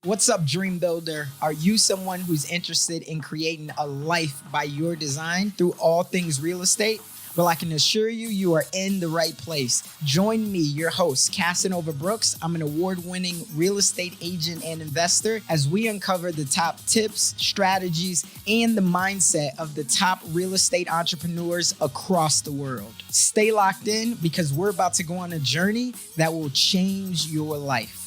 What's up, Dream Builder? Are you someone who's interested in creating a life by your design through all things real estate? Well, I can assure you, you are in the right place. Join me, your host, Casanova Brooks. I'm an award-winning real estate agent and investor as we uncover the top tips, strategies, and the mindset of the top real estate entrepreneurs across the world. Stay locked in because we're about to go on a journey that will change your life.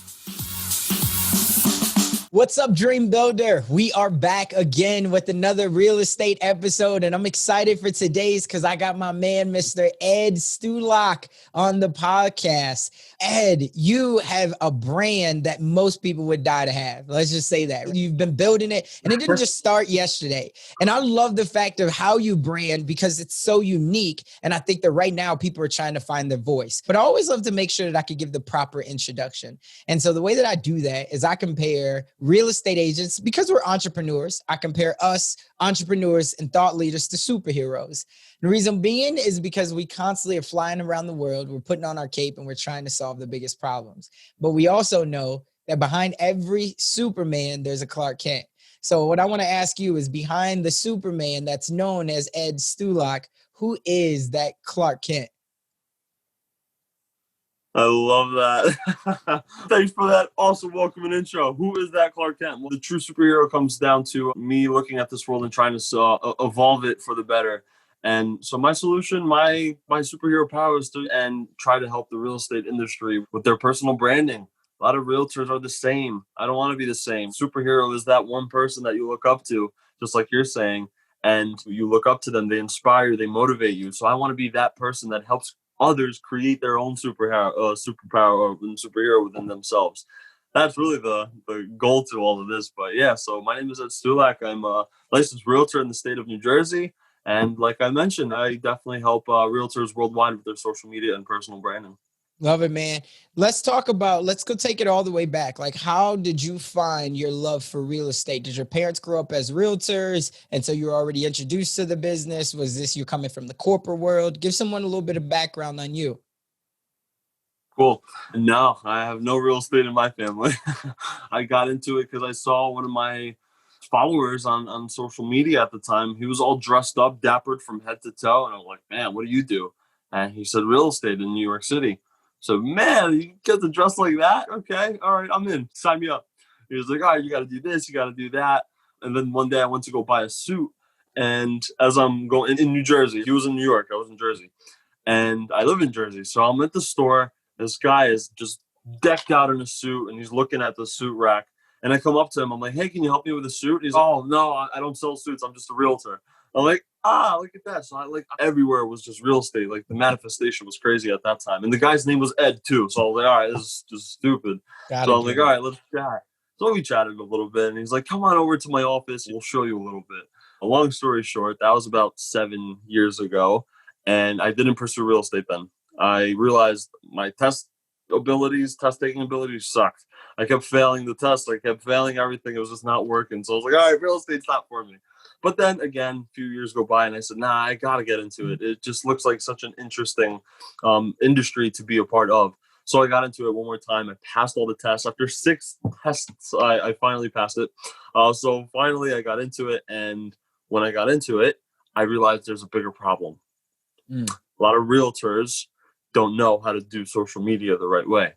What's up, Dream Builder? We are back again with another real estate episode, and I'm excited for today's because I got my man, Mr. Ed Stulak, on the podcast. Ed, you have a brand that most people would die to have. Let's just say that. You've been building it, and it didn't just start yesterday. And I love the fact of how you brand because it's so unique, and I think that right now people are trying to find their voice. But I always love to make sure that I could give the proper introduction. And so the way that I do that is I compare real estate agents, because we're entrepreneurs, I compare us entrepreneurs and thought leaders to superheroes. The reason being is because we constantly are flying around the world, we're putting on our cape and we're trying to solve the biggest problems. But we also know that behind every Superman, there's a Clark Kent. So what I want to ask you is, behind the Superman that's known as Ed Stulak, who is that Clark Kent? I love that. Thanks for that awesome welcome and intro. Who is that Clark Kent? Well, the true superhero comes down to me looking at this world and trying to evolve it for the better. And so my solution, my superhero power is to try to help the real estate industry with their personal branding. A lot of realtors are the same. I don't want to be the same. Superhero is that one person that you look up to, just like you're saying, and you look up to them. They inspire, they motivate you. So I want to be that person that helps others create their own superpower or superhero within themselves. That's really the goal to all of this. But yeah, so my name is Ed Stulak. I'm a licensed realtor in the state of New Jersey. And like I mentioned, I definitely help realtors worldwide with their social media and personal branding. Love it, man. Let's go take it all the way back. Like, how did you find your love for real estate? Did your parents grow up as realtors? And so you were already introduced to the business? Was this you coming from the corporate world? Give someone a little bit of background on you. Cool. No, I have no real estate in my family. I got into it because I saw one of my followers on social media at the time. He was all dressed up, dappered from head to toe. And I was like, man, what do you do? And he said real estate in New York City. So, man, you get to dress like that? Okay. All right, I'm in. Sign me up. He was like, all right, you got to do this, you got to do that. And then one day I went to go buy a suit. And as I'm going in New Jersey, he was in New York, I was in Jersey. And I live in Jersey. So I'm at the store. This guy is just decked out in a suit and he's looking at the suit rack. And I come up to him. I'm like, hey, can you help me with a suit? He's like, oh, no, I don't sell suits. I'm just a realtor. I'm like, look at that. So everywhere was just real estate. Like the manifestation was crazy at that time. And the guy's name was Ed too. So I was like, all right, this is just stupid. So I'm like, all right, let's chat. So we chatted a little bit and he's like, come on over to my office. We'll show you a little bit. A long story short, that was about 7 years ago. And I didn't pursue real estate then. I realized my test taking abilities sucked. I kept failing the test. I kept failing everything. It was just not working. So I was like, all right, real estate's not for me. But then again, a few years go by and I said, nah, I got to get into it. It just looks like such an interesting industry to be a part of. So I got into it one more time. I passed all the tests. After 6 tests, I finally passed it. So finally I got into it. And when I got into it, I realized there's a bigger problem. A lot of realtors don't know how to do social media the right way.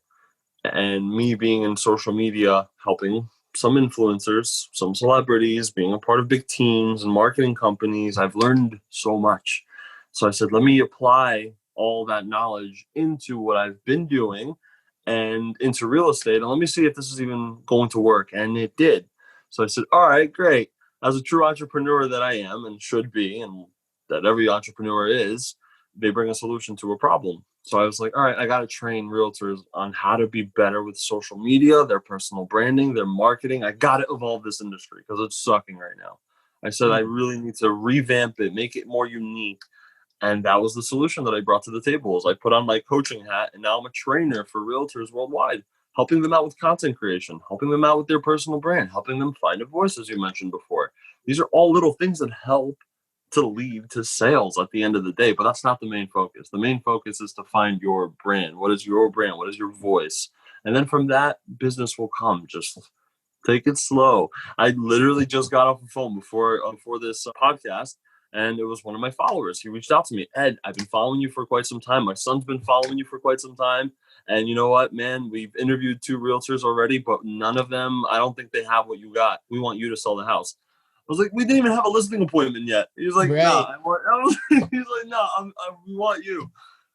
And me being in social media, helping some influencers, some celebrities, being a part of big teams and marketing companies, I've learned so much. So I said, let me apply all that knowledge into what I've been doing and into real estate. And let me see if this is even going to work. And it did. So I said, all right, great. As a true entrepreneur that I am and should be, and that every entrepreneur is, they bring a solution to a problem. So I was like, all right, I got to train realtors on how to be better with social media, their personal branding, their marketing. I got to evolve this industry because it's sucking right now. I said, I really need to revamp it, make it more unique. And that was the solution that I brought to the table. Is I put on my coaching hat and now I'm a trainer for realtors worldwide, helping them out with content creation, helping them out with their personal brand, helping them find a voice, as you mentioned before. These are all little things that help to lead to sales at the end of the day, but that's not the main focus. The main focus is to find your brand. What is your brand? What is your voice? And then from that, business will come. Just Take it slow. I literally just got off the phone before this podcast, and it was one of my followers. He reached out to me, Ed. I've been following you for quite some time. My son's been following you for quite some time, and you know what, man? We've interviewed 2 realtors already, but none of them. I don't think they have what you got. We want you to sell the house. I was like, we didn't even have a listing appointment yet. He was like, Right. nah. He's like, no, we want you.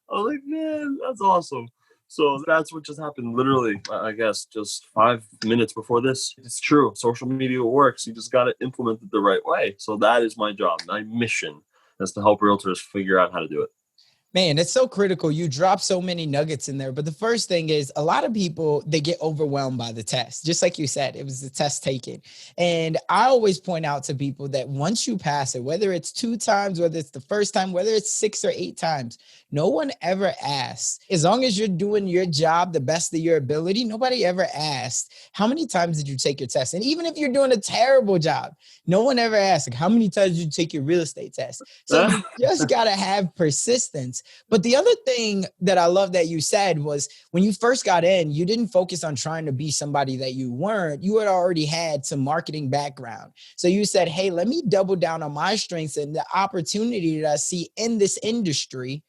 I was like, man, that's awesome. So that's what just happened. Literally, I guess, just 5 minutes before this. It's true. Social media works. You just got to implement it the right way. So that is my job. My mission is to help realtors figure out how to do it. Man, it's so critical. You drop so many nuggets in there. But the first thing is a lot of people, they get overwhelmed by the test. Just like you said, it was the test taken. And I always point out to people that once you pass it, whether it's 2 times, whether it's the first time, whether it's 6 or 8 times, no one ever asks, as long as you're doing your job the best of your ability, nobody ever asked, how many times did you take your test? And even if you're doing a terrible job, no one ever asks, like, how many times did you take your real estate test? So you just got to have persistence. But the other thing that I love that you said was when you first got in, you didn't focus on trying to be somebody that you weren't. You had already had some marketing background. So you said, hey, let me double down on my strengths and the opportunity that I see in this industry.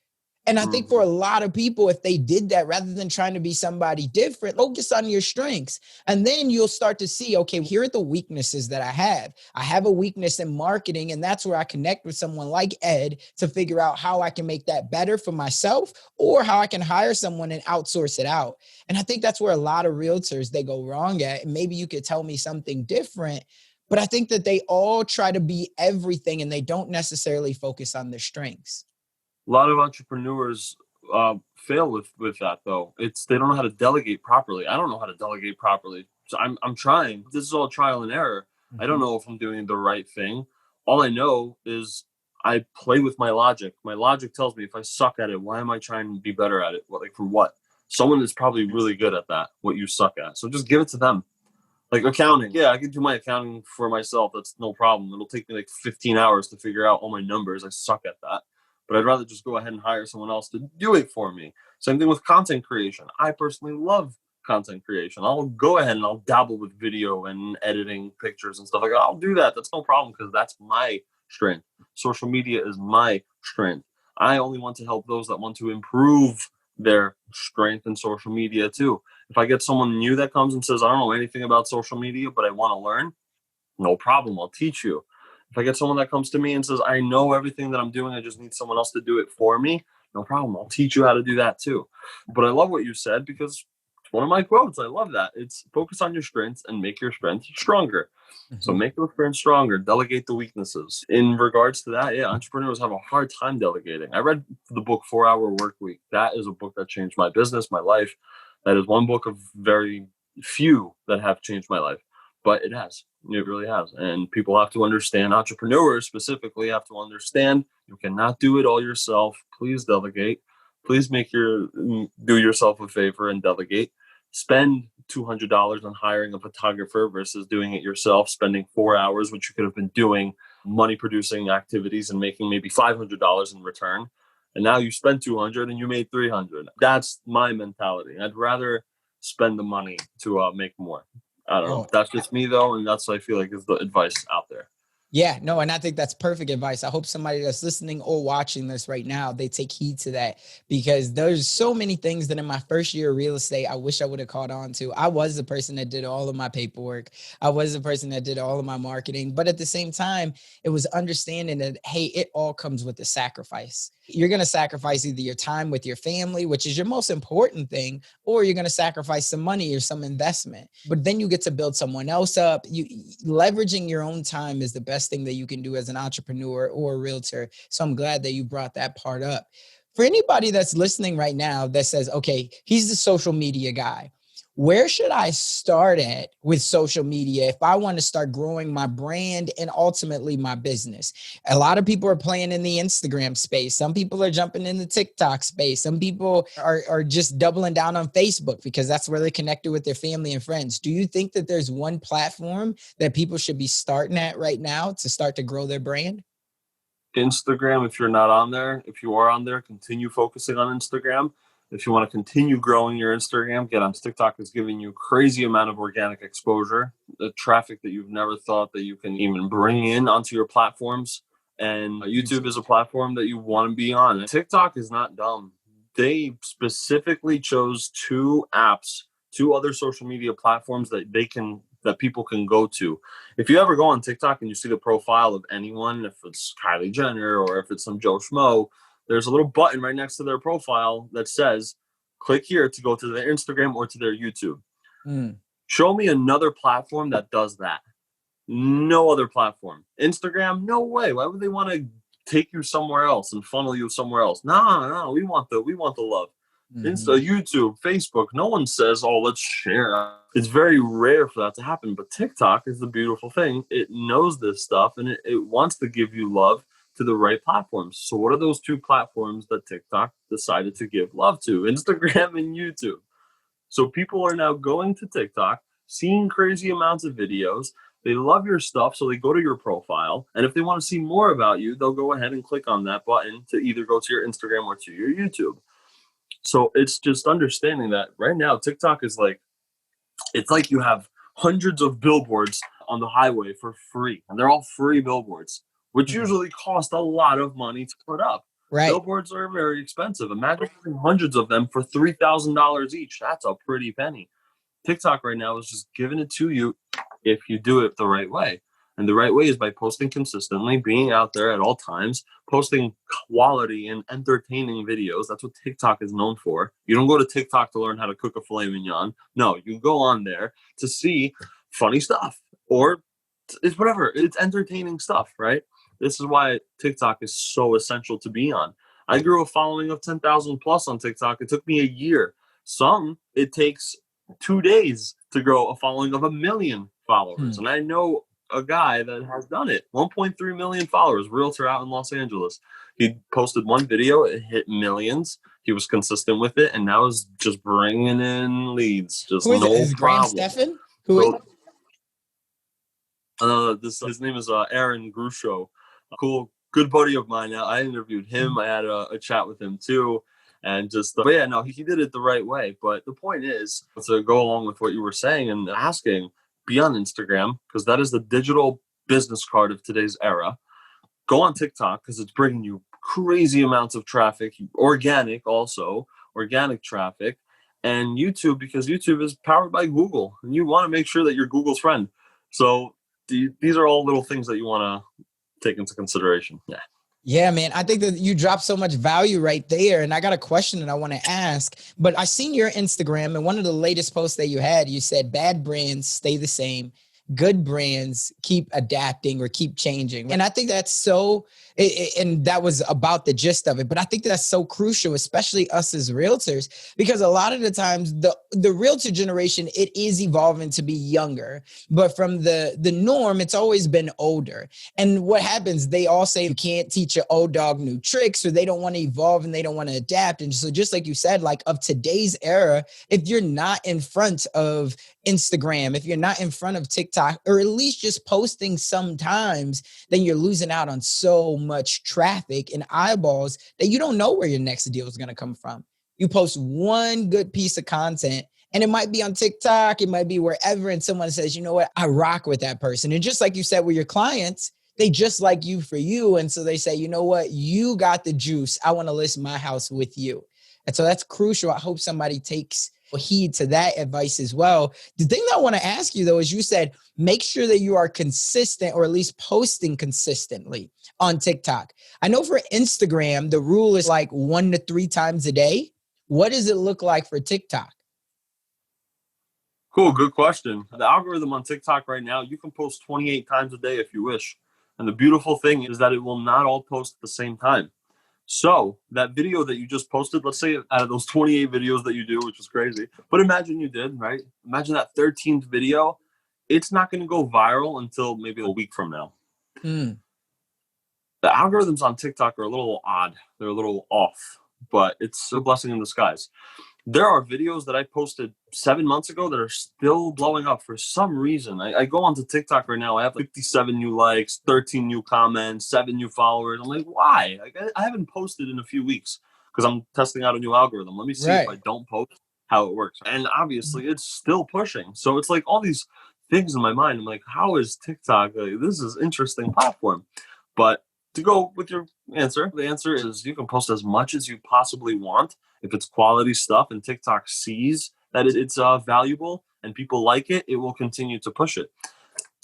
And I think for a lot of people, if they did that, rather than trying to be somebody different, focus on your strengths. And then you'll start to see, okay, here are the weaknesses that I have. I have a weakness in marketing, and that's where I connect with someone like Ed to figure out how I can make that better for myself or how I can hire someone and outsource it out. And I think that's where a lot of realtors, they go wrong at. And maybe you could tell me something different, but I think that they all try to be everything and they don't necessarily focus on their strengths. A lot of entrepreneurs fail with that though. They don't know how to delegate properly. I don't know how to delegate properly. So I'm trying. This is all trial and error. I don't know if I'm doing the right thing. All I know is I play with my logic. My logic tells me if I suck at it, why am I trying to be better at it? Like for what? Someone is probably really good at that, what you suck at. So just give it to them. Like accounting. Yeah, I can do my accounting for myself. That's no problem. It'll take me like 15 hours to figure out all my numbers. I suck at that. But I'd rather just go ahead and hire someone else to do it for me. Same thing with content creation. I personally love content creation. I'll go ahead and I'll dabble with video and editing pictures and stuff like that. I'll do that. That's no problem because that's my strength. Social media is my strength. I only want to help those that want to improve their strength in social media too. If I get someone new that comes and says, I don't know anything about social media, but I want to learn, no problem. I'll teach you. If I get someone that comes to me and says, I know everything that I'm doing, I just need someone else to do it for me, no problem. I'll teach you how to do that too. But I love what you said because it's one of my quotes. I love that. It's focus on your strengths and make your strengths stronger. So make your strengths stronger, delegate the weaknesses. In regards to that, yeah, entrepreneurs have a hard time delegating. I read the book 4 Hour Work Week. That is a book that changed my business, my life. That is one book of very few that have changed my life. But it has. It really has. And people have to understand, entrepreneurs specifically have to understand you cannot do it all yourself. Please delegate. Please do yourself a favor and delegate. Spend $200 on hiring a photographer versus doing it yourself, spending 4 hours, which you could have been doing money producing activities and making maybe $500 in return. And now you spent 200 and you made 300. That's my mentality. I'd rather spend the money to make more. I don't know. That's just me though, and that's what I feel like is the advice out there. Yeah, no, and I think that's perfect advice. I hope somebody that's listening or watching this right now, they take heed to that because there's so many things that in my first year of real estate, I wish I would have caught on to. I was the person that did all of my paperwork. I was the person that did all of my marketing. But at the same time, it was understanding that, hey, it all comes with a sacrifice. You're going to sacrifice either your time with your family, which is your most important thing, or you're going to sacrifice some money or some investment. But then you get to build someone else up. Leveraging your own time is the best thing that you can do as an entrepreneur or a realtor. So I'm glad that you brought that part up. For anybody that's listening right now that says, okay, he's the social media guy. Where should I start at with social media if I want to start growing my brand and ultimately my business? A lot of people are playing in the Instagram space. Some people are jumping in the TikTok space. Some people are just doubling down on Facebook because that's where they're connected with their family and friends. Do you think that there's one platform that people should be starting at right now to start to grow their brand? Instagram, if you're not on there, if you are on there, continue focusing on Instagram. If you want to continue growing your Instagram, get on TikTok. Is giving you crazy amount of organic exposure, the traffic that you've never thought that you can even bring in onto your platforms. And YouTube is a platform that you want to be on. TikTok is not dumb. They specifically chose two apps, two other social media platforms that people can go to. If you ever go on TikTok and you see the profile of anyone, if it's Kylie Jenner or if it's some Joe Schmo, there's a little button right next to their profile that says, click here to go to their Instagram or to their YouTube. Show me another platform that does that. No other platform. Instagram, no way. Why would they want to take you somewhere else and funnel you somewhere else? No, we want the love. Insta, YouTube, Facebook, no one says, oh, let's share. It's very rare for that to happen, but TikTok is the beautiful thing. It knows this stuff and it wants to give you love to the right platforms. So what are those two platforms that TikTok decided to give love to? Instagram and YouTube. So people are now going to TikTok, seeing crazy amounts of videos. They love your stuff, so they go to your profile. And if they want to see more about you, they'll go ahead and click on that button to either go to your Instagram or to your YouTube. So it's just understanding that right now, TikTok is it's like you have hundreds of billboards on the highway for free. And they're all free billboards, which usually cost a lot of money to put up. Right. Billboards are very expensive. Imagine having hundreds of them for $3,000 each. That's a pretty penny. TikTok right now is just giving it to you if you do it the right way. And the right way is by posting consistently, being out there at all times, posting quality and entertaining videos. That's what TikTok is known for. You don't go to TikTok to learn how to cook a filet mignon. No, you go on there to see funny stuff or it's whatever. It's entertaining stuff, right? This is why TikTok is so essential to be on. I grew a following of 10,000 plus on TikTok. It took me a year. Some, it takes 2 days to grow a following of 1 million followers. And I know a guy that has done it. 1.3 million followers, realtor out in Los Angeles. He posted one video, it hit millions. He was consistent with it, and now is just bringing in leads. Just Who is no it? Is problem. Graham Stephan? Who is his name is Aaron Grusho. A cool, good buddy of mine. Now I interviewed him. I had a chat with him too. And just, but yeah, no, he did it the right way. But the point is to go along with what you were saying and asking, be on Instagram, because that is the digital business card of today's era. Go on TikTok because it's bringing you crazy amounts of traffic, organic traffic, and YouTube because YouTube is powered by Google, and you want to make sure that you're Google's friend. So these are all little things that you want to take into consideration. Yeah, man. I think that you dropped so much value right there. And I got a question that I want to ask, but I seen your Instagram and one of the latest posts that you had, you said bad brands stay the same. Good brands keep adapting or keep changing. And I think that's so, and that was about the gist of it, but I think that's so crucial, especially us as realtors, because a lot of the times the realtor generation, it is evolving to be younger, but from the norm, it's always been older. And what happens, they all say you can't teach an old dog new tricks, or they don't want to evolve and they don't want to adapt. And so just like you said, like of today's era, if you're not in front of Instagram, if you're not in front of TikTok, or at least just posting sometimes, then you're losing out on so much traffic and eyeballs that you don't know where your next deal is going to come from. You post one good piece of content and it might be on TikTok, it might be wherever, and someone says, you know what, I rock with that person. And just like you said with your clients, they just like you for you. And so they say, you know what, you got the juice. I want to list my house with you. And so that's crucial. I hope somebody takes heed to that advice as well. The thing that I want to ask you though, is you said, make sure that you are consistent or at least posting consistently on TikTok. I know for Instagram, the rule is like 1 to 3 times a day. What does it look like for TikTok? Cool. Good question. The algorithm on TikTok right now, you can post 28 times a day if you wish. And the beautiful thing is that it will not all post at the same time. So that video that you just posted, let's say out of those 28 videos that you do, which is crazy, but imagine you did, right? Imagine that 13th video, it's not going to go viral until maybe a week from now. The algorithms on TikTok are a little odd. They're a little off, but it's a blessing in disguise. There are videos that I posted 7 months ago that are still blowing up for some reason. I go onto TikTok right now. I have 57 new likes, 13 new comments, 7 new followers. I'm like, why? I haven't posted in a few weeks. because I'm testing out a new algorithm. Let me see if I Right. don't post how it works. And obviously it's still pushing. So it's like all these things in my mind. I'm like, how is TikTok? This is interesting platform. But to go with your answer, the answer is you can post as much as you possibly want. If it's quality stuff and TikTok sees that it's valuable and people like it, it will continue to push it.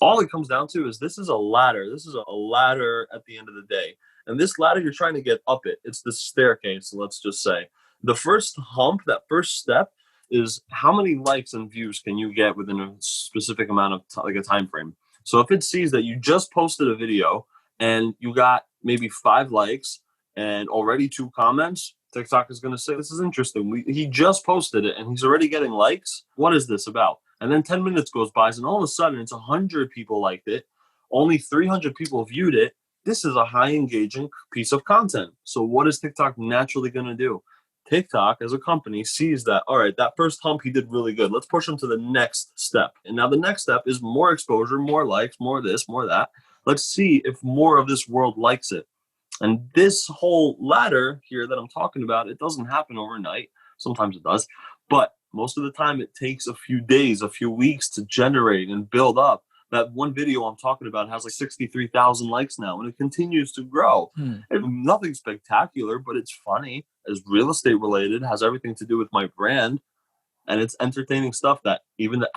All it comes down to is this is a ladder. This is a ladder at the end of the day. And this ladder, you're trying to get up it. It's the staircase, let's just say. The first hump, that first step, is how many likes and views can you get within a specific amount of like a time frame. So if it sees that you just posted a video and you got maybe 5 likes and already 2 comments, TikTok is going to say, this is interesting. He just posted it and he's already getting likes. What is this about? And then 10 minutes goes by and all of a sudden it's 100 people liked it. Only 300 people viewed it. This is a high engaging piece of content. So what is TikTok naturally going to do? TikTok as a company sees that, all right, that first hump, he did really good. Let's push him to the next step. And now the next step is more exposure, more likes, more this, more that. Let's see if more of this world likes it. And this whole ladder here that I'm talking about, it doesn't happen overnight. Sometimes it does. But most of the time, it takes a few days, a few weeks to generate and build up. That one video I'm talking about has like 63,000 likes now, and it continues to grow. And nothing spectacular, but it's funny, is real estate related, has everything to do with my brand, and it's entertaining stuff that even the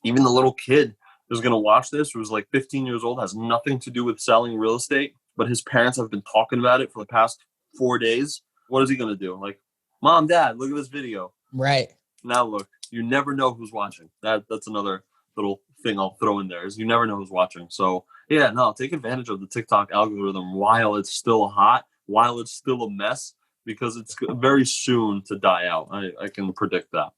little kid who's going to watch this, who's like 15 years old, has nothing to do with selling real estate, but his parents have been talking about it for the past 4 days. What is he going to do? Like, Mom, Dad, look at this video. Right. Now look, you never know who's watching. That's another little thing I'll throw in there, is you never know who's watching. So yeah, no, take advantage of the TikTok algorithm while it's still hot, while it's still a mess, because it's very soon to die out. I can predict that.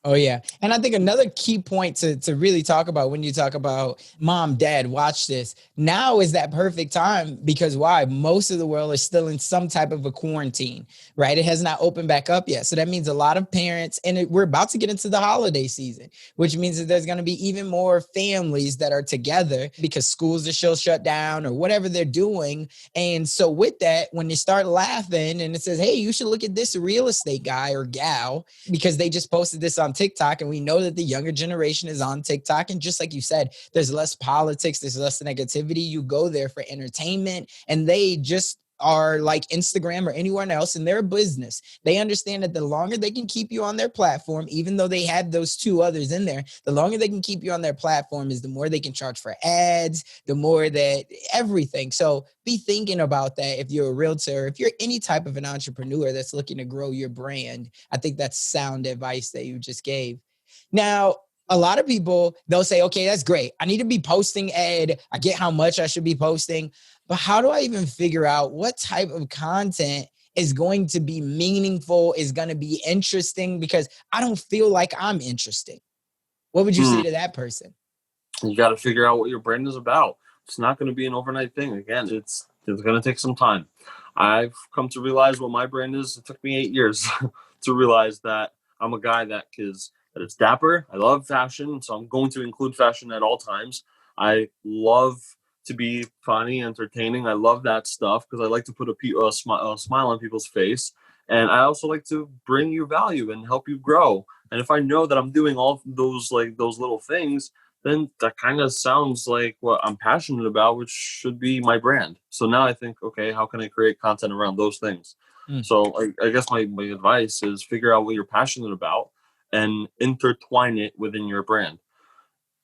Oh, yeah. And I think another key point to really talk about when you talk about mom, dad, watch this. Now is that perfect time because why? Most of the world is still in some type of a quarantine, right? It has not opened back up yet. So that means a lot of parents, and we're about to get into the holiday season, which means that there's going to be even more families that are together because schools are still shut down or whatever they're doing. And so with that, when they start laughing and it says, hey, you should look at this real estate guy or gal because they just posted this on TikTok, and we know that the younger generation is on TikTok. And just like you said, there's less politics, there's less negativity. You go there for entertainment, and they just are like Instagram or anyone else in their business. They understand that the longer they can keep you on their platform, even though they have those 2 others in there, the longer they can keep you on their platform is the more they can charge for ads, the more that everything. So be thinking about that if you're a realtor, if you're any type of an entrepreneur that's looking to grow your brand. I think that's sound advice that you just gave. Now, a lot of people, they'll say, okay, that's great. I need to be posting, Ed. I get how much I should be posting. But how do I even figure out what type of content is going to be meaningful, is going to be interesting? Because I don't feel like I'm interesting. What would you say to that person? You got to figure out what your brand is about. It's not going to be an overnight thing. Again, it's going to take some time. I've come to realize what my brand is. It took me 8 years to realize that I'm a guy that is dapper. I love fashion, so I'm going to include fashion at all times. I love to be funny, entertaining. I love that stuff because I like to put a smile on people's face. And I also like to bring you value and help you grow. And if I know that I'm doing all those little things, then that kind of sounds like what I'm passionate about, which should be my brand. So now I think, okay, how can I create content around those things? So I guess my advice is figure out what you're passionate about and intertwine it within your brand.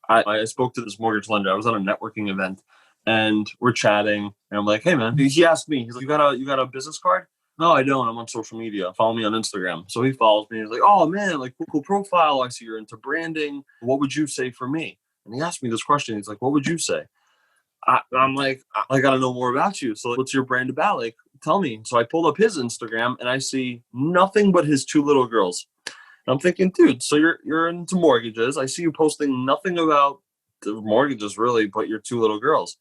I spoke to this mortgage lender. I was at a networking event and we're chatting and I'm like, hey man, he asked me, he's like, you got a business card? No, I don't. I'm on social media. Follow me on Instagram. So he follows me. He's like, oh man, like cool profile. I see you're into branding. What would you say for me? And he asked me this question. He's like, what would you say? I'm like, I got to know more about you. So what's your brand about? Like, tell me. So I pulled up his Instagram and I see nothing but his 2 little girls. And I'm thinking, dude, so you're into mortgages. I see you posting nothing about the mortgages really, but your 2 little girls.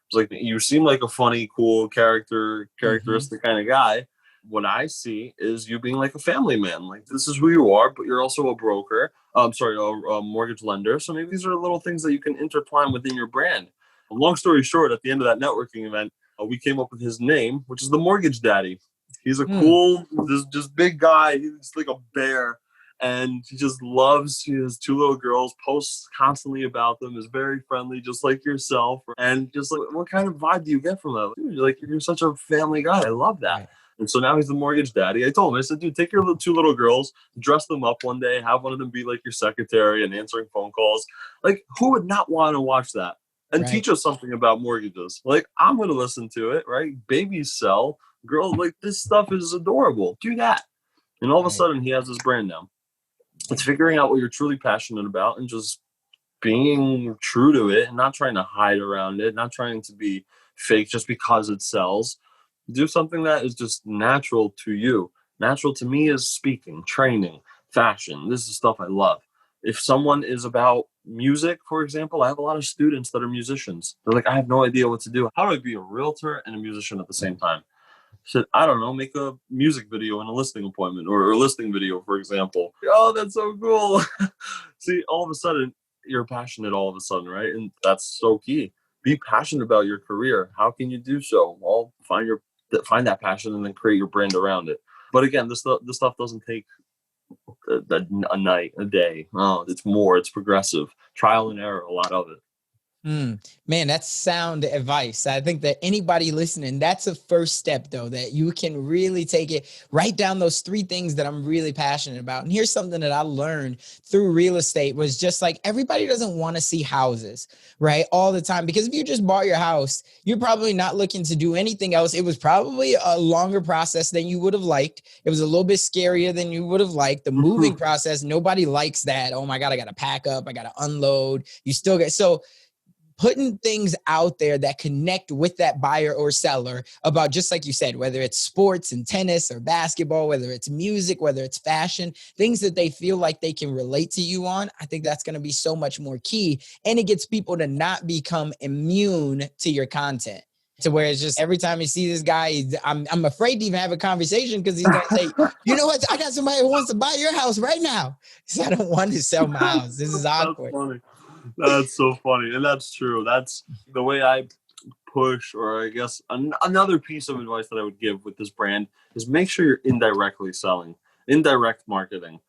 It's like, you seem like a funny, cool characteristic kind of guy. What I see is you being like a family man. Like, this is who you are, but you're also a broker. A mortgage lender. So maybe these are little things that you can intertwine within your brand. Long story short, at the end of that networking event, we came up with his name, which is the Mortgage Daddy. He's a cool, just big guy. He's like a bear. And he just loves his two little girls, posts constantly about them, is very friendly, just like yourself. And just like, what kind of vibe do you get from that? Dude, like, you're such a family guy. I love that. Right. And so now he's the mortgage daddy. I told him, I said, dude, take your two little girls, dress them up one day, have one of them be like your secretary and answering phone calls. Like, who would not want to watch that? And Right. teach us something about mortgages. Like, I'm going to listen to it, right? Babies sell. Girls, like, this stuff is adorable. Do that. And all of a sudden, he has his brand now. It's figuring out what you're truly passionate about and just being true to it and not trying to hide around it, not trying to be fake just because it sells. Do something that is just natural to you. Natural to me is speaking, training, fashion. This is stuff I love. If someone is about music, for example, I have a lot of students that are musicians. They're like, I have no idea what to do. How do I be a realtor and a musician at the same time? Said, I don't know, make a music video and a listing appointment or a listing video, for example. Oh, that's so cool. See, all of a sudden, you're passionate all of a sudden, right? And that's so key. Be passionate about your career. How can you do so? Well, find that passion and then create your brand around it. But again, this stuff doesn't take a night, a day. Oh, it's progressive. Trial and error, a lot of it. Man, that's sound advice. I think that anybody listening, that's a first step, though, that you can really take it, write down those 3 things that I'm really passionate about. And here's something that I learned through real estate was just like, everybody doesn't want to see houses, right? All the time, because if you just bought your house, you're probably not looking to do anything else. It was probably a longer process than you would have liked. It was a little bit scarier than you would have liked. The moving process, nobody likes that. Oh my God, I got to pack up. I got to unload. You still get, so putting things out there that connect with that buyer or seller about, just like you said, whether it's sports and tennis or basketball, whether it's music, whether it's fashion, things that they feel like they can relate to you on. I think that's going to be so much more key. And it gets people to not become immune to your content. To where it's just every time you see this guy, I'm afraid to even have a conversation because he's going to say, you know what? I got somebody who wants to buy your house right now. So I don't want to sell my house. This is awkward. That's funny. That's so funny. And that's true. That's the way I push, or I guess another piece of advice that I would give with this brand is make sure you're indirectly selling, indirect marketing.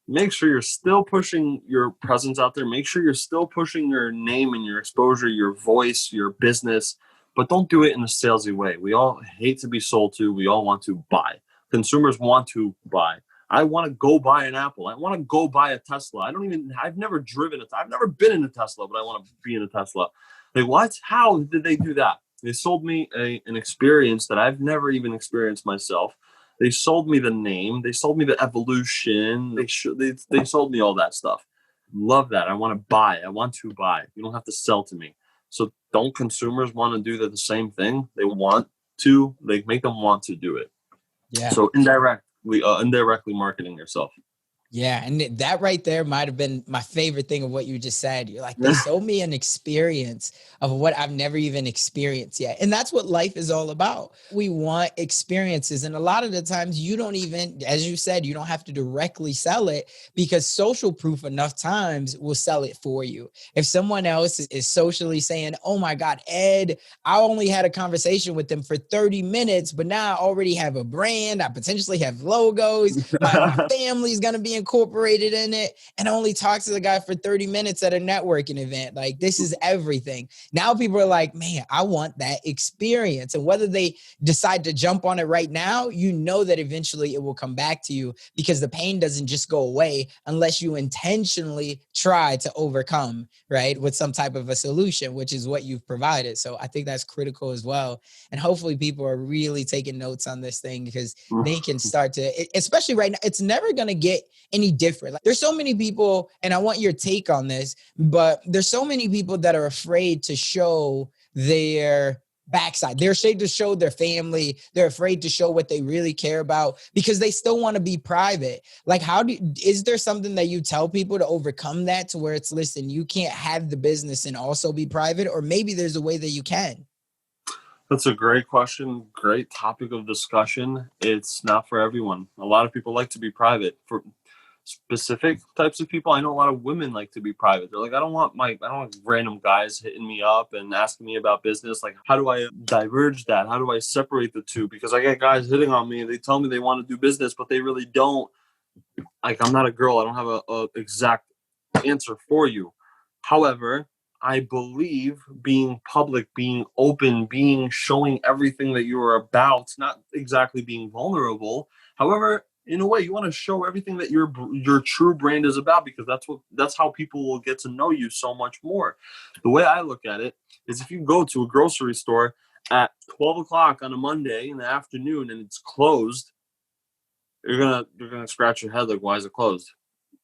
Make sure you're still pushing your presence out there. Make sure you're still pushing your name and your exposure, your voice, your business, but don't do it in a salesy way. We all hate to be sold to. We all want to buy. Consumers want to buy. I want to go buy an Apple. I want to go buy a Tesla. I've never driven it. I've never been in a Tesla, but I want to be in a Tesla. Like, what? How did they do that? They sold me an experience that I've never even experienced myself. They sold me the name. They sold me the evolution. They sold me all that stuff. Love that. I want to buy. I want to buy. You don't have to sell to me. So don't consumers want to do the same thing? They want to. They make them want to do it. Yeah. So indirectly marketing yourself. Yeah. And that right there might have been my favorite thing of what you just said. You're like, they sold me an experience of what I've never even experienced yet. And that's what life is all about. We want experiences. And a lot of the times you don't even, as you said, you don't have to directly sell it because social proof enough times will sell it for you. If someone else is socially saying, oh my God, Ed, I only had a conversation with them for 30 minutes, but now I already have a brand. I potentially have logos. My family's going to be incorporated in it, and I only talk to the guy for 30 minutes at a networking event. Like, this is everything. Now people are like, man, I want that experience. And whether they decide to jump on it right now, you know that eventually it will come back to you because the pain doesn't just go away unless you intentionally try to overcome, right, with some type of a solution, which is what you've provided. So I think that's critical as well. And hopefully people are really taking notes on this thing because they can start to, especially right now, it's never going to get any different. Like, there's so many people, and I want your take on this, but there's so many people that are afraid to show their backside. They're afraid to show their family. They're afraid to show what they really care about because they still want to be private. Like, is there something that you tell people to overcome that, to where it's, listen, you can't have the business and also be private, or maybe there's a way that you can? That's a great question. Great topic of discussion. It's not for everyone. A lot of people like to be private. specific types of people. I know a lot of women like to be private. They're like, I don't want random guys hitting me up and asking me about business. Like, how do I diverge that? How do I separate the two? Because I get guys hitting on me and they tell me they want to do business, but they really don't. Like, I'm not a girl. I don't have a exact answer for you. However, I believe being public, being open, showing everything that you are about, not exactly being vulnerable. However, in a way, you want to show everything that your true brand is about, because that's how people will get to know you so much more. The way I look at it is, if you go to a grocery store at 12 o'clock on a Monday in the afternoon and it's closed, you're gonna scratch your head like, why is it closed?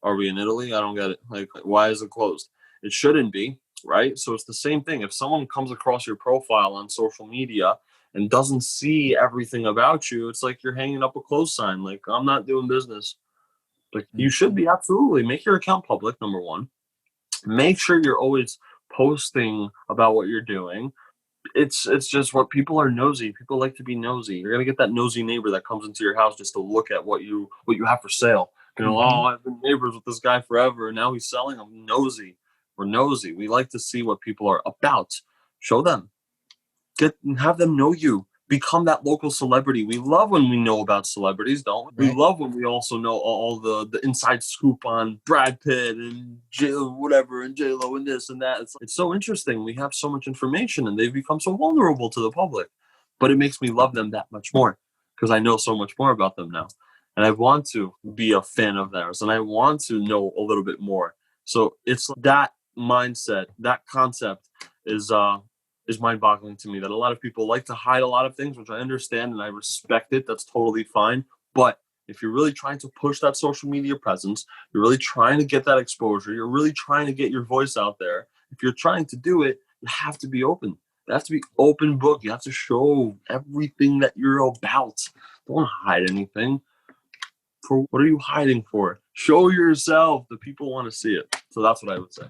Are we in Italy? I don't get it. Like, why is it closed? It shouldn't be, right? So it's the same thing. If someone comes across your profile on social media and doesn't see everything about you, it's like you're hanging up a close sign. Like, I'm not doing business. Like, you should be, absolutely. Make your account public, number one. Make sure you're always posting about what you're doing. It's just what people are nosy. People like to be nosy. You're gonna get that nosy neighbor that comes into your house just to look at what you have for sale. Oh, I've been neighbors with this guy forever, and now he's selling. I'm nosy. We're nosy. We like to see what people are about. Show them. Have them know you. Become that local celebrity. We love when we know about celebrities, don't we? Right. We love when we also know all the inside scoop on Brad Pitt and whatever, and J-Lo and this and that. It's so interesting. We have so much information, and they've become so vulnerable to the public. But it makes me love them that much more, because I know so much more about them now. And I want to be a fan of theirs, and I want to know a little bit more. So it's that mindset, that concept is mind-boggling to me, that a lot of people like to hide a lot of things, which I understand and I respect it. That's totally fine. But if you're really trying to push that social media presence, you're really trying to get that exposure, you're really trying to get your voice out there, if you're trying to do it, you have to be open. You have to be open book. You have to show everything that you're about. Don't hide anything. For what are you hiding for? Show yourself. The people want to see it. So that's what I would say.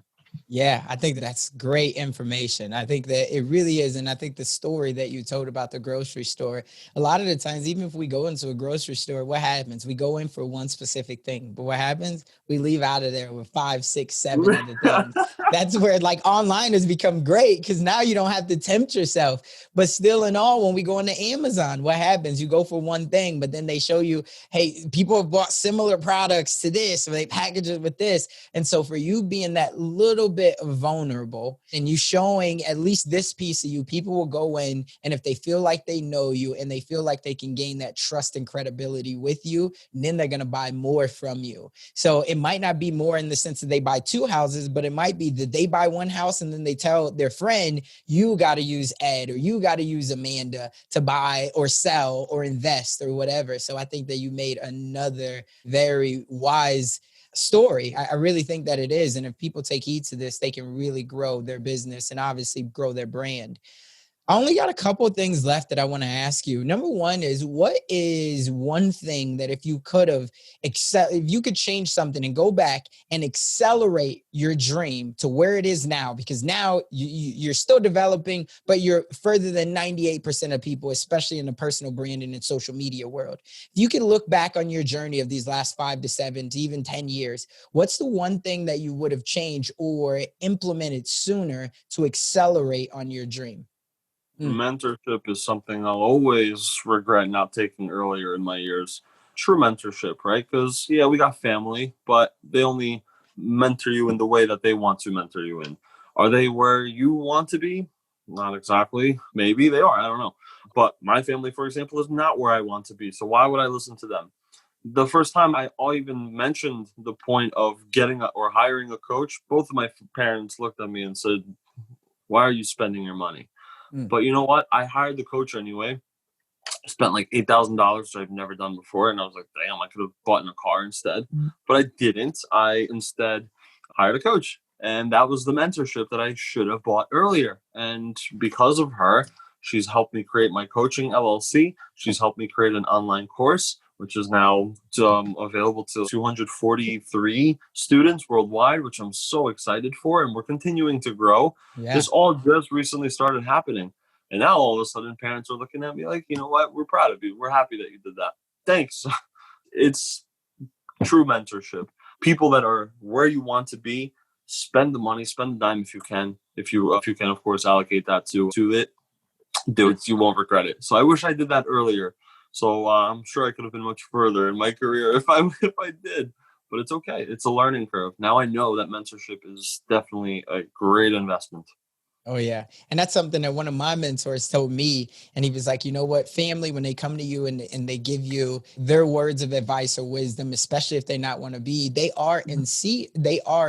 Yeah, I think that's great information. I think that it really is. And I think the story that you told about the grocery store, a lot of the times, even if we go into a grocery store, what happens? We go in for one specific thing, but what happens? We leave out of there with 5, 6, 7 other things. That's where, like, online has become great, because now you don't have to tempt yourself. But still, in all, when we go into Amazon, what happens? You go for one thing, but then they show you, hey, people have bought similar products to this, or they package it with this. And so for you being that little bit vulnerable and you showing at least this piece of you, people will go in, and if they feel like they know you and they feel like they can gain that trust and credibility with you, then they're going to buy more from you. So it might not be more in the sense that they buy 2 houses, but it might be that they buy 1 house and then they tell their friend, you got to use Ed or you got to use Amanda to buy or sell or invest or whatever. So I think that you made another very wise story. I really think that it is. And if people take heed to this, they can really grow their business and obviously grow their brand. I only got a couple of things left that I want to ask you. Number one is, what is one thing that if you could have, if you could change something and go back and accelerate your dream to where it is now, because now you're still developing, but you're further than 98% of people, especially in the personal branding and social media world. If you can look back on your journey of these last 5 to 7 to even 10 years, what's the one thing that you would have changed or implemented sooner to accelerate on your dream? Mentorship is something I'll always regret not taking earlier in my years. True mentorship, right? Because, yeah, we got family, but they only mentor you in the way that they want to mentor you in. Are they where you want to be? Not exactly. Maybe they are. I don't know. But my family, for example, is not where I want to be. So why would I listen to them? The first time I even mentioned the point of or hiring a coach, both of my parents looked at me and said, why are you spending your money? But you know what? I hired the coach anyway. I spent like $8,000, which I've never done before. And I was like, damn, I could have bought in a car instead. But I didn't. I instead hired a coach. And that was the mentorship that I should have bought earlier. And because of her, she's helped me create my coaching LLC. She's helped me create an online course, which is now available to 243 students worldwide, which I'm so excited for. And we're continuing to grow. Yeah. This all just recently started happening. And now all of a sudden parents are looking at me like, you know what? We're proud of you. We're happy that you did that. Thanks. It's true mentorship. people that are where you want to be, spend the money, spend the dime if you can. If you can, of course, allocate that to it. Do it. You won't regret it. So I wish I did that earlier. So I'm sure I could have been much further in my career if I did. But it's okay. It's a learning curve. Now I know that mentorship is definitely a great investment. Oh, yeah. And that's something that one of my mentors told me. And he was like, you know what, family, when they come to you and they give you their words of advice or wisdom, especially if they not want to be, they are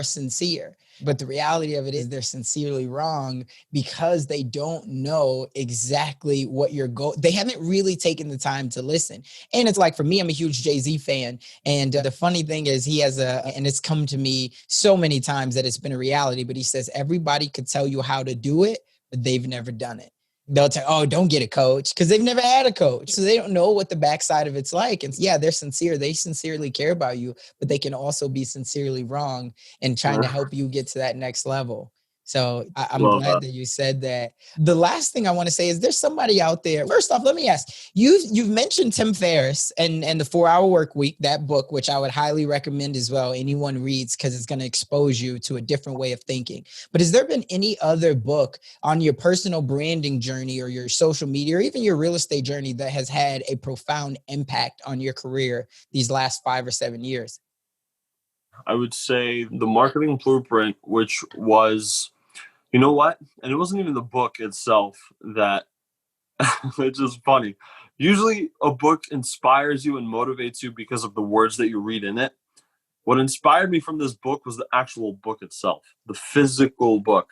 sincere. But the reality of it is they're sincerely wrong because they don't know exactly what your goal. They haven't really taken the time to listen. And it's like, for me, I'm a huge Jay-Z fan. And the funny thing is and it's come to me so many times that it's been a reality, but he says, everybody could tell you how to do it, but they've never done it. They'll tell, oh, don't get a coach, because they've never had a coach. So they don't know what the backside of it's like. And yeah, they're sincere. They sincerely care about you, but they can also be sincerely wrong and trying to help you get to that next level. So I'm glad that you said that. The last thing I want to say is there's somebody out there. First off, let me ask, you've mentioned Tim Ferriss and the 4-Hour Work Week, that book, which I would highly recommend as well. Anyone reads, because it's going to expose you to a different way of thinking. But has there been any other book on your personal branding journey or your social media or even your real estate journey that has had a profound impact on your career these last 5 or 7 years? I would say The Marketing Blueprint, which was, you know what? And it wasn't even the book itself that, it's just funny. Usually a book inspires you and motivates you because of the words that you read in it. What inspired me from this book was the actual book itself, the physical book,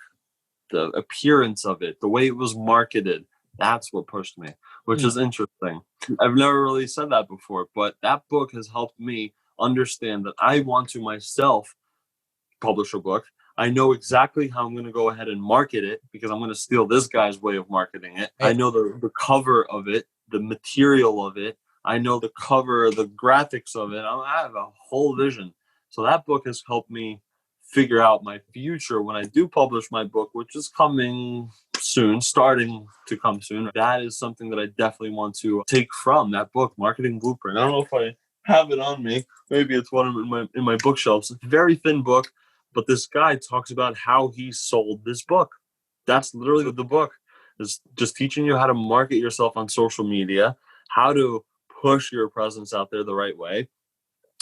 the appearance of it, the way it was marketed. That's what pushed me, which is interesting. I've never really said that before, but that book has helped me understand that I want to myself publish a book. I know exactly how I'm going to go ahead and market it because I'm going to steal this guy's way of marketing it. I know the cover of it, the material of it. I know the cover, the graphics of it. I have a whole vision. So that book has helped me figure out my future when I do publish my book, which is coming soon, starting to come soon. That is something that I definitely want to take from that book, Marketing Blueprint. I don't know if I have it on me. Maybe it's one in my bookshelves. It's a very thin book, but this guy talks about how he sold this book. That's literally the book. Is just teaching you how to market yourself on social media, how to push your presence out there the right way,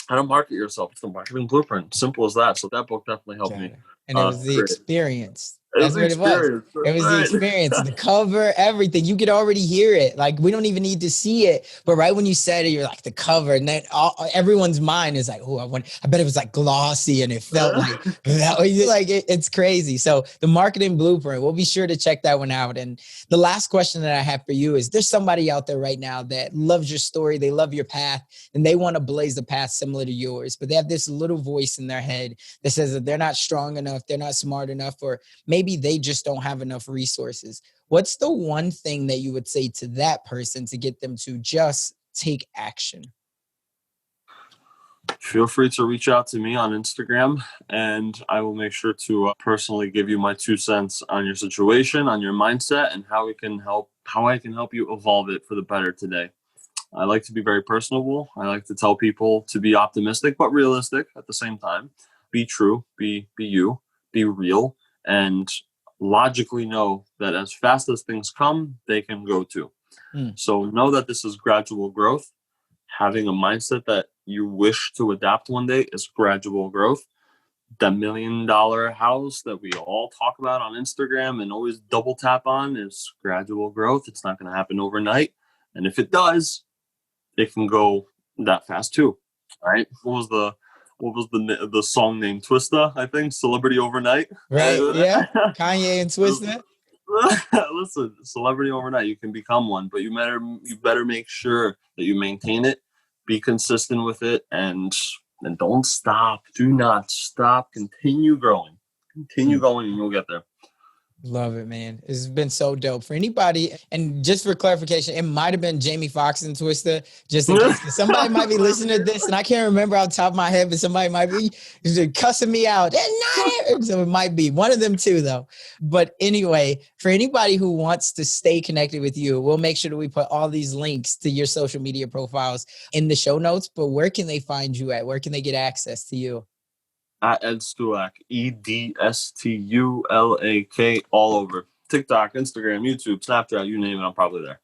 how to market yourself. It's the Marketing Blueprint. Simple as that. So that book definitely helped me. And it was the experience. That's That's what it was. It was the experience, the cover, everything. You could already hear it. Like, we don't even need to see it. But right when you said it, you're like, the cover. And then everyone's mind is like, oh, I bet it was like glossy and it felt like that. Like, it's crazy. So the Marketing Blueprint, we'll be sure to check that one out. And the last question that I have for you is, there's somebody out there right now that loves your story. They love your path and they want to blaze a path similar to yours. But they have this little voice in their head that says that they're not strong enough, they're not smart enough, or maybe they just don't have enough resources. What's the one thing that you would say to that person to get them to just take action? Feel free to reach out to me on Instagram, and I will make sure to personally give you my 2 cents on your situation, on your mindset, and how I can help you evolve it for the better today. I like to be very personable. I like to tell people to be optimistic, but realistic at the same time. Be true, be you, be real, and logically know that as fast as things come, they can go too. So know that this is gradual growth. Having a mindset that you wish to adapt one day is gradual growth. That $1 million house that we all talk about on Instagram and always double tap on is gradual growth. It's not going to happen overnight. And if it does, it can go that fast too. All right. What was the song name? Twista, I think. Celebrity Overnight. Right. Yeah. Kanye and Twista. Listen, celebrity overnight, you can become one, but you better make sure that you maintain it, be consistent with it, and don't stop. Do not stop. Continue growing. Continue going, and you'll get there. Love it, man. It's been so dope. For anybody, and just for clarification, it might have been Jamie Foxx and Twista, just in case somebody might be listening to this, and I can't remember off the top of my head, but somebody might be cussing me out. So it might be one of them too, though. But anyway, for anybody who wants to stay connected with you, we'll make sure that we put all these links to your social media profiles in the show notes. But where can they find you at? Where can they get access to you? At Ed Stulak, EDSTULAK, all over TikTok, Instagram, YouTube, Snapchat, you name it, I'm probably there.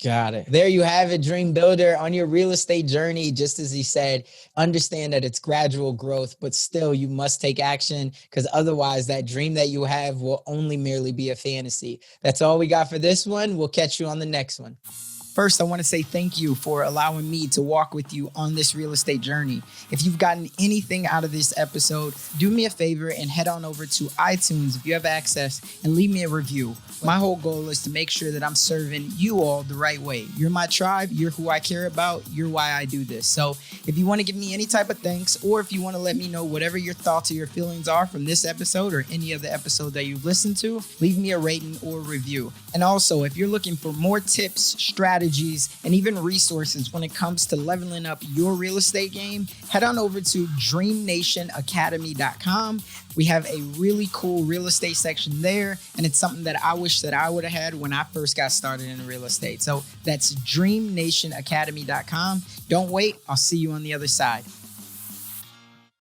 Got it. There you have it, Dream Builder, on your real estate journey. Just as he said, understand that it's gradual growth, but still you must take action, because otherwise that dream that you have will only merely be a fantasy. That's all we got for this one. We'll catch you on the next one. First, I want to say thank you for allowing me to walk with you on this real estate journey. If you've gotten anything out of this episode, do me a favor and head on over to iTunes if you have access and leave me a review. My whole goal is to make sure that I'm serving you all the right way. You're my tribe. You're who I care about. You're why I do this. So if you want to give me any type of thanks, or if you want to let me know whatever your thoughts or your feelings are from this episode or any other episode that you've listened to, leave me a rating or review. And also, if you're looking for more tips, strategies, and even resources when it comes to leveling up your real estate game, head on over to DreamNationAcademy.com. We have a really cool real estate section there, and it's something that I wish that I would have had when I first got started in real estate. So that's DreamNationAcademy.com. Don't wait. I'll see you on the other side.